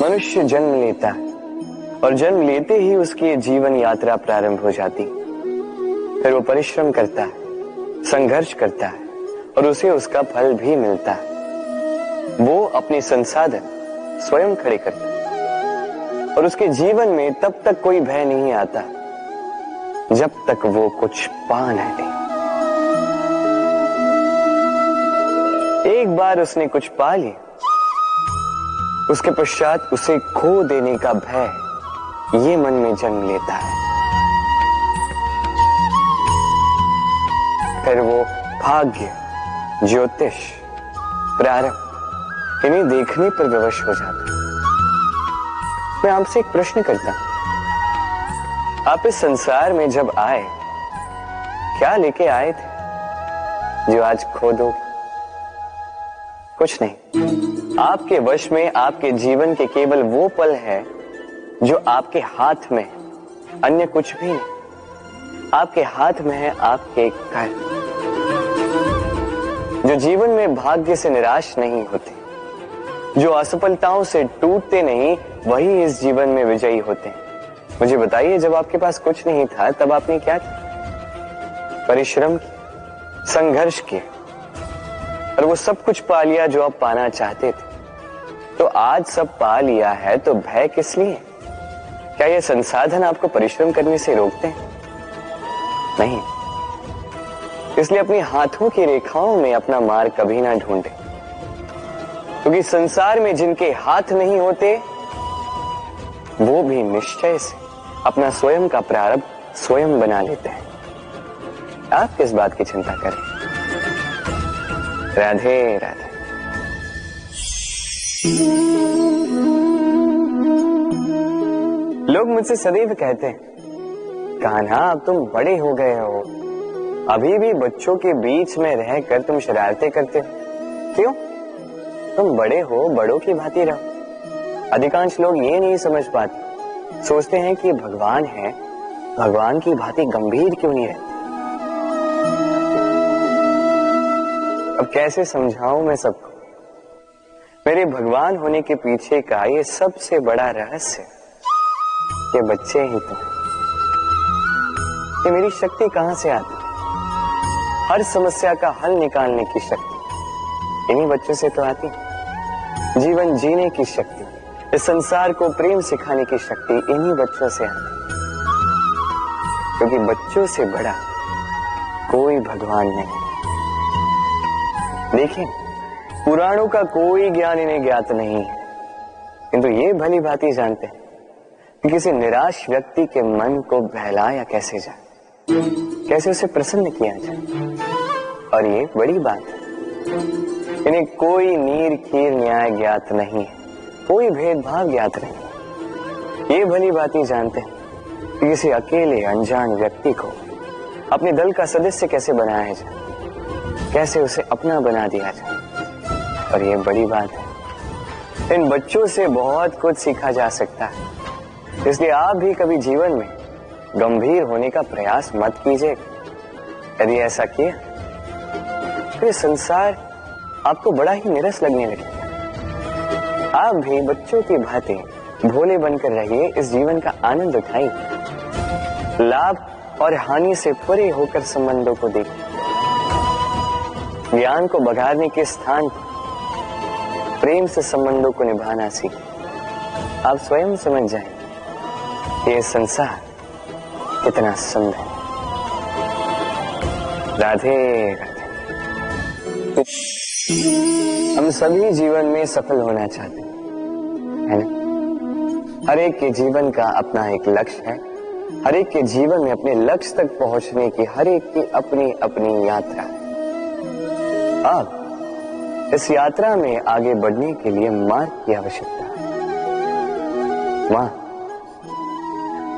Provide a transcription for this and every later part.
मनुष्य जन्म लेता है और जन्म लेते ही उसकी जीवन यात्रा प्रारंभ हो जाती। फिर वो परिश्रम करता है, संघर्ष करता है और उसे उसका फल भी मिलता है। वो अपने संसाधन स्वयं खड़े करता है और उसके जीवन में तब तक कोई भय नहीं आता जब तक वो कुछ पा न ले। एक बार उसने कुछ पा लिया, उसके पश्चात उसे खो देने का भय ये मन में जन्म लेता है। फिर वो भाग्य, ज्योतिष, प्रारब्ध इन्हें देखने पर विवश हो जाता है। मैं आपसे एक प्रश्न करता हूं, आप इस संसार में जब आए क्या लेके आए थे जो आज खो दोगे? कुछ नहीं। आपके वश में आपके जीवन के केवल वो पल है जो आपके हाथ में, अन्य कुछ भी नहीं। आपके हाथ में है आपके कर्म, जो जीवन में भाग्य से निराश नहीं होते, जो असफलताओं से टूटते नहीं, वही इस जीवन में विजयी होते हैं। मुझे बताइए, जब आपके पास कुछ नहीं था तब आपने क्या किया? परिश्रम किया, संघर्ष किया और वो सब कुछ पा लिया जो आप पाना चाहते थे। तो आज सब पा लिया है तो भय किस लिए? क्या ये संसाधन आपको परिश्रम करने से रोकते हैं? नहीं। इसलिए अपने हाथों की रेखाओं में अपना मार्ग कभी ना ढूंढे, क्योंकि संसार में जिनके हाथ नहीं होते वो भी निश्चय से अपना स्वयं का प्रारब्ध स्वयं बना लेते हैं। आप किस बात की चिंता करें? राधे राधे। लोग मुझसे सदैव कहते हैं, कान्हा अब तुम बड़े हो गए हो, अभी भी बच्चों के बीच में रहकर तुम शरारतें करते हो। क्यों? तुम बड़े हो, बड़ों की भांति रहो। अधिकांश लोग ये नहीं समझ पाते, सोचते हैं कि भगवान है, भगवान की भांति गंभीर क्यों नहीं रहते। अब कैसे समझाऊं मैं सबको? मेरे भगवान होने के पीछे का ये सबसे बड़ा रहस्य, ये बच्चे ही तो। ये मेरी शक्ति कहां से आती? हर समस्या का हल निकालने की शक्ति इन्हीं बच्चों से तो आती। जीवन जीने की शक्ति, इस संसार को प्रेम सिखाने की शक्ति इन्हीं बच्चों से आती। क्योंकि बच्चों से बड़ा कोई भगवान नहीं। देखिए, पुराणों का कोई ज्ञान इन्हें ज्ञात नहीं है, किंतु ये भली भांति जानते हैं कि किसी निराश व्यक्ति के मन को बहलाया कैसे जाए, कैसे उसे प्रसन्न किया जाए। और ये बड़ी बात है, इन्हें कोई नीर खीर न्याय ज्ञात नहीं है, कोई भेदभाव ज्ञात नहीं। ये भली भांति जानते हैं कि किसी अकेले अनजान व्यक्ति को अपने दल का सदस्य कैसे बनाया जाए, कैसे उसे अपना बना दिया जाए। और ये बड़ी बात है, इन बच्चों से बहुत कुछ सीखा जा सकता है। इसलिए आप भी कभी जीवन में गंभीर होने का प्रयास मत कीजिए। यदि ऐसा किया तो ये संसार आपको बड़ा ही निरस लगने लगेगा। आप भी बच्चों की भांति भोले बनकर रहिए, इस जीवन का आनंद उठाइए, लाभ और हानि से परे होकर संबंधों को देखिए, ज्ञान को बघारने के स्थान पर प्रेम से संबंधों को निभाना सीखें। आप स्वयं समझ जाएंगे ये संसार कितना सुंदर है। राधे राधे। हम सभी जीवन में सफल होना चाहते हैं, है ना? हर एक के जीवन का अपना एक लक्ष्य है, हर एक के जीवन में अपने लक्ष्य तक पहुंचने की हर एक की अपनी अपनी यात्रा है। अब इस यात्रा में आगे बढ़ने के लिए मार्ग की आवश्यकता है।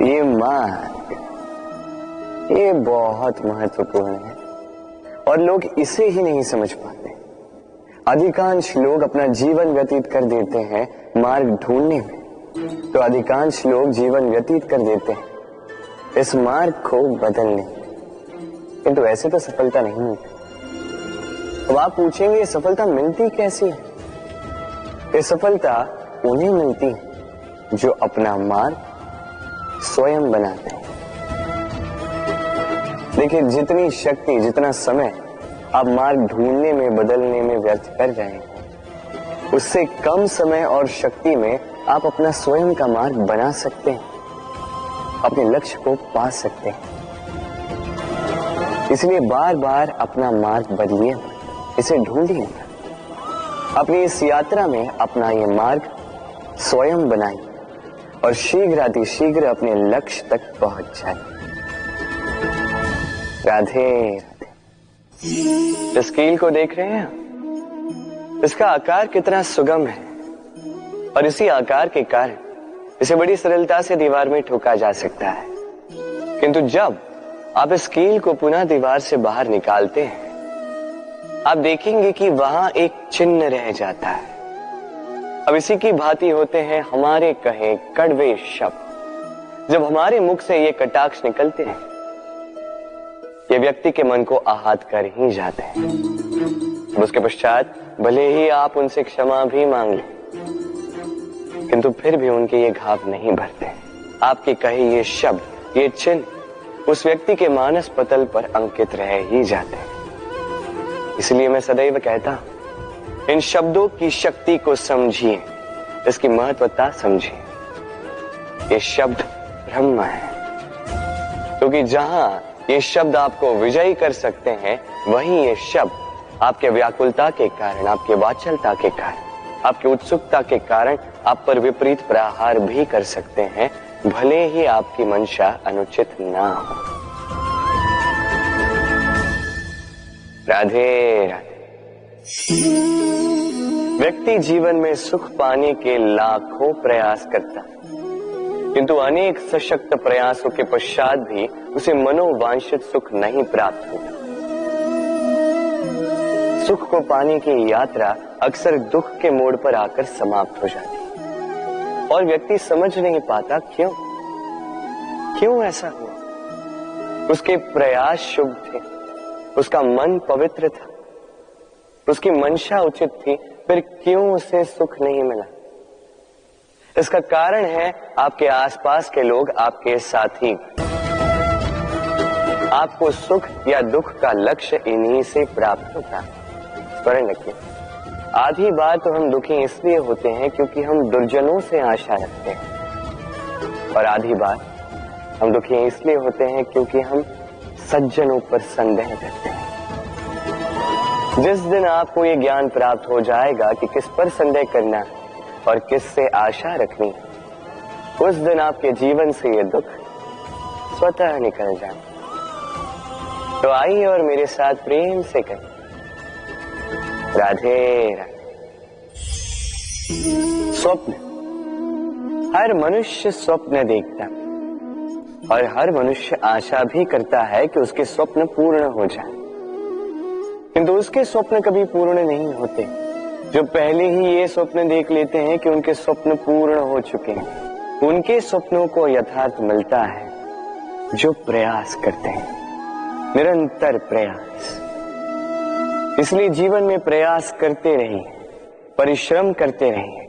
ये मार्ग ये बहुत महत्वपूर्ण है और लोग इसे ही नहीं समझ पाते। अधिकांश लोग अपना जीवन व्यतीत कर देते हैं मार्ग ढूंढने में, तो अधिकांश लोग जीवन व्यतीत कर देते हैं इस मार्ग को बदलने में। किंतु ऐसे तो सफलता नहीं मिलती। अब आप पूछेंगे ये सफलता मिलती कैसी है? ये सफलता उन्हें मिलती है जो अपना मार्ग स्वयं बनाते हैं। देखिए, जितनी शक्ति, जितना समय आप मार्ग ढूंढने में, बदलने में व्यर्थ कर जाएंगे, उससे कम समय और शक्ति में आप अपना स्वयं का मार्ग बना सकते हैं, अपने लक्ष्य को पा सकते हैं। इसलिए बार बार अपना मार्ग बदलिए, इसे ढूंढिए। अपनी इस यात्रा में अपना ये मार्ग स्वयं बनाइए और शीघ्रातिशीघ्र अपने लक्ष्य तक पहुंच जाए। राधे राधे। इस कील को देख रहे हैं, इसका आकार कितना सुगम है और इसी आकार के कारण इसे बड़ी सरलता से दीवार में ठोका जा सकता है। किंतु जब आप इस कील को पुनः दीवार से बाहर निकालते हैं, आप देखेंगे कि वहां एक चिन्ह रह जाता है। अब इसी की भांति होते हैं हमारे कहे कड़वे शब्द। जब हमारे मुख से ये कटाक्ष निकलते हैं, ये व्यक्ति के मन को आहत कर ही जाते हैं। उसके पश्चात भले ही आप उनसे क्षमा भी मांग लें, किंतु फिर भी उनके ये घाव नहीं भरते। आपके कहे ये शब्द, ये चिन्ह उस व्यक्ति के मानस पटल पर अंकित रह ही जाते हैं। इसलिए मैं सदैव कहता हूं, इन शब्दों की शक्ति को समझिए, इसकी महत्वता समझिए। ये शब्द ब्रह्म है, क्योंकि जहां ये शब्द आपको विजयी कर सकते हैं, वहीं ये शब्द आपके व्याकुलता के कारण, आपके वाचलता के कारण, आपकी उत्सुकता के कारण आप पर विपरीत प्रहार भी कर सकते हैं, भले ही आपकी मंशा अनुचित ना हो। राधे राधे। व्यक्ति जीवन में सुख पाने के लाखों प्रयास करता है, किंतु अनेक सशक्त प्रयासों के पश्चात भी उसे मनोवांछित सुख नहीं प्राप्त होता। सुख को पाने की यात्रा अक्सर दुख के मोड़ पर आकर समाप्त हो जाती है और व्यक्ति समझ नहीं पाता क्यों ऐसा हुआ। उसके प्रयास शुभ थे, उसका मन पवित्र था, उसकी मंशा उचित थी, फिर क्यों उसे सुख नहीं मिला? इसका कारण है आपके आसपास के लोग, आपके साथी। आपको सुख या दुख का लक्ष्य इन्हीं से प्राप्त होता है। स्मरण रखिए, आधी बार तो हम दुखी इसलिए होते हैं क्योंकि हम दुर्जनों से आशा रखते हैं, और आधी बार हम दुखी इसलिए होते हैं क्योंकि हम सज्जनों पर संदेह करते हैं। जिस दिन आपको ये ज्ञान प्राप्त हो जाएगा कि किस पर संदेह करना है और किस से आशा रखनी है, उस दिन आपके जीवन से ये दुख स्वतः निकल जाए। तो आइए और मेरे साथ प्रेम से कहें, राधे राधे। स्वप्न, हर मनुष्य स्वप्न देखता है और हर मनुष्य आशा भी करता है कि उसके स्वप्न पूर्ण हो जाए, किंतु उसके स्वप्न कभी पूर्ण नहीं होते। जो पहले ही ये स्वप्न देख लेते हैं कि उनके स्वप्न पूर्ण हो चुके हैं, उनके स्वप्नों को यथार्थ मिलता है जो प्रयास करते हैं, निरंतर प्रयास। इसलिए जीवन में प्रयास करते रहिए, परिश्रम करते रहिए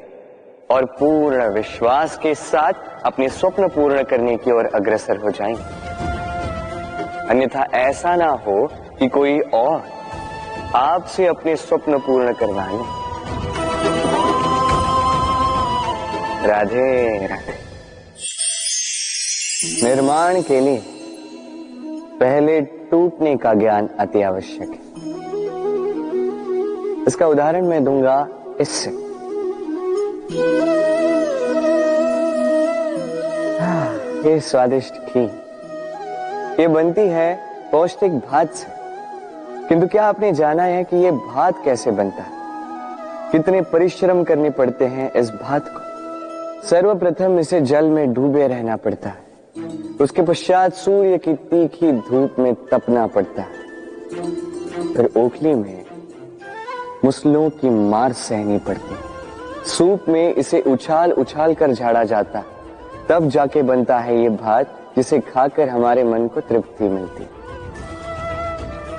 और पूर्ण विश्वास के साथ अपने स्वप्न पूर्ण करने की ओर अग्रसर हो जाएंगे। अन्यथा ऐसा ना हो कि कोई और आपसे अपने स्वप्न पूर्ण करवा ले। राधे राधे। निर्माण के लिए पहले टूटने का ज्ञान अति आवश्यक है। इसका उदाहरण मैं दूंगा इससे। ये स्वादिष्ट खीर, ये बनती है पौष्टिक भात से, किंतु क्या आपने जाना है कि ये भात कैसे बनता है? कितने परिश्रम करने पड़ते हैं इस भात को। सर्वप्रथम इसे जल में डूबे रहना पड़ता है, उसके पश्चात सूर्य की तीखी धूप में तपना पड़ता है, फिर ओखली में मुसलों की मार सहनी पड़ती है, सूप में इसे उछाल उछाल कर झाड़ा जाता है, तब जाके बनता है ये भात जिसे खाकर हमारे मन को तृप्ति मिलती।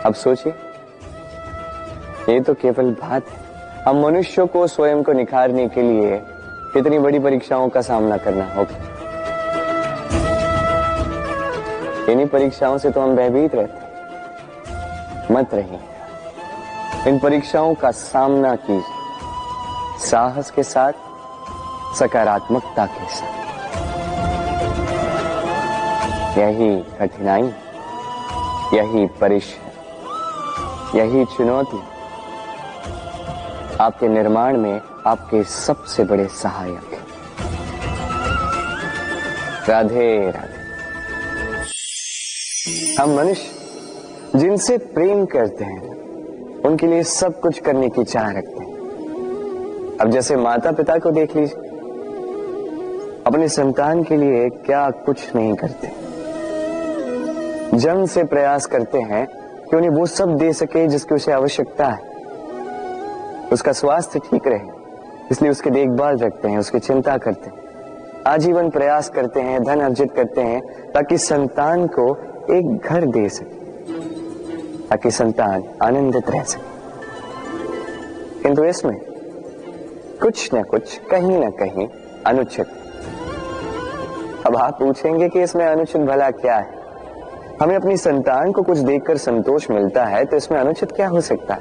अब सोचिए, ये तो केवल भात है। हम मनुष्यों को स्वयं को निखारने के लिए कितनी बड़ी परीक्षाओं का सामना करना होगा। इन्हीं परीक्षाओं से तो हम भयभीत रहते। मत रहिए, इन परीक्षाओं का सामना कीजिए साहस के साथ, सकारात्मकता के साथ। यही कठिनाई, यही परिश्रम, यही चुनौती आपके निर्माण में आपके सबसे बड़े सहायक हैं। राधे राधे। हम मनुष्य जिनसे प्रेम करते हैं उनके लिए सब कुछ करने की चाह रखते हैं। अब जैसे माता पिता को देख लीजिए, अपने संतान के लिए क्या कुछ नहीं करते, जन्म से प्रयास करते हैं कि उन्हें वो सब दे सके जिसकी उसे आवश्यकता है। उसका स्वास्थ्य ठीक रहे, इसलिए उसकी देखभाल रखते हैं, उसकी चिंता करते हैं, आजीवन प्रयास करते हैं, धन अर्जित करते हैं ताकि संतान को एक घर दे सके, ताकि संतान आनंदित रह सके। किंतु इसमें कुछ न कुछ, कहीं न कहीं अनुचित। अब आप पूछेंगे कि इसमें अनुचित भला क्या है? हमें अपनी संतान को कुछ देखकर संतोष मिलता है तो इसमें अनुचित क्या हो सकता है?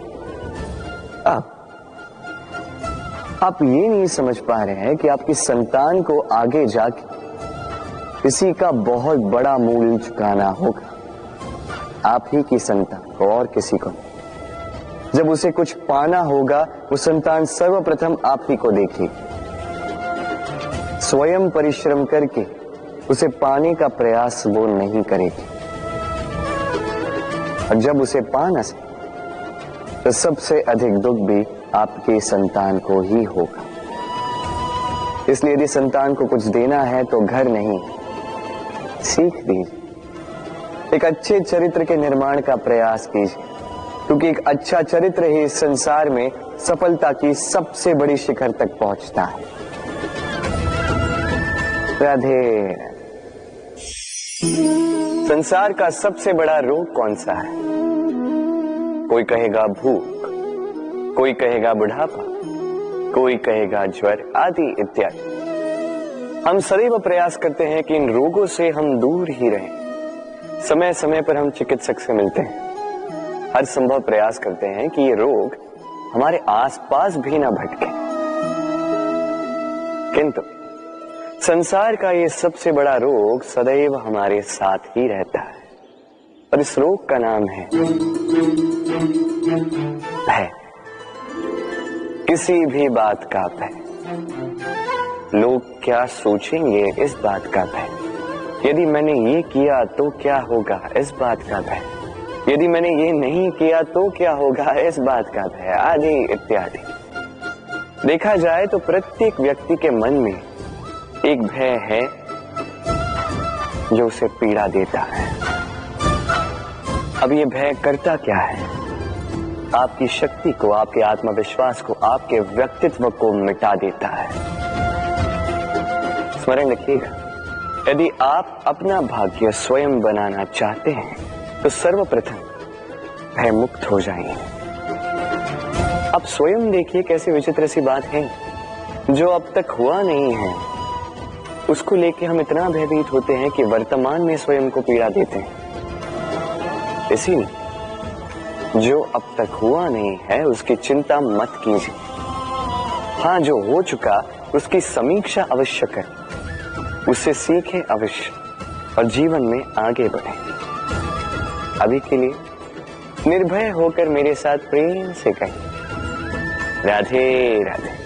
आप ये नहीं समझ पा रहे हैं कि आपकी संतान को आगे जाके इसी का बहुत बड़ा मूल्य चुकाना होगा। आप ही की संतान को, और किसी को नहीं। जब उसे कुछ पाना होगा, वो संतान सर्वप्रथम आप ही को देखेगी। स्वयं परिश्रम करके उसे पाने का प्रयास वो नहीं करेगी, और जब उसे पा न सके तो सबसे अधिक दुख भी आपके संतान को ही होगा। इसलिए यदि संतान को कुछ देना है तो घर नहीं, सीख दीजिए। एक अच्छे चरित्र के निर्माण का प्रयास कीजिए, क्योंकि एक अच्छा चरित्र ही इस संसार में सफलता की सबसे बड़ी शिखर तक पहुंचता है। राधे। संसार का सबसे बड़ा रोग कौन सा है? कोई कहेगा भूख, कोई कहेगा बुढ़ापा, कोई कहेगा ज्वर आदि इत्यादि। हम सदैव प्रयास करते हैं कि इन रोगों से हम दूर ही रहें। समय समय पर हम चिकित्सक से मिलते हैं, हर संभव प्रयास करते हैं कि ये रोग हमारे आसपास भी ना भटके। किंतु संसार का ये सबसे बड़ा रोग सदैव हमारे साथ ही रहता है, और इस रोग का नाम है भय। किसी भी बात का भय। लोग क्या सोचेंगे, इस बात का भय। यदि मैंने ये किया तो क्या होगा, इस बात का भय। यदि मैंने ये नहीं किया तो क्या होगा, इस बात का भय, आदि इत्यादि। देखा जाए तो प्रत्येक व्यक्ति के मन में एक भय है जो उसे पीड़ा देता है। अब ये भय करता क्या है? आपकी शक्ति को, आपके आत्मविश्वास को, आपके व्यक्तित्व को मिटा देता है। स्मरण रखिएगा, यदि आप अपना भाग्य स्वयं बनाना चाहते हैं तो सर्वप्रथम भय मुक्त हो जाइए। आप स्वयं देखिए कैसी विचित्र सी बात है, जो अब तक हुआ नहीं है उसको लेके हम इतना भयभीत होते हैं कि वर्तमान में स्वयं को पीड़ा देते हैं। इसीलिए जो अब तक हुआ नहीं है उसकी चिंता मत कीजिए। हाँ, जो हो चुका उसकी समीक्षा अवश्य करें, उससे सीखें अवश्य और जीवन में आगे बढ़ें। अभी के लिए निर्भय होकर मेरे साथ प्रेम से कहें, राधे राधे।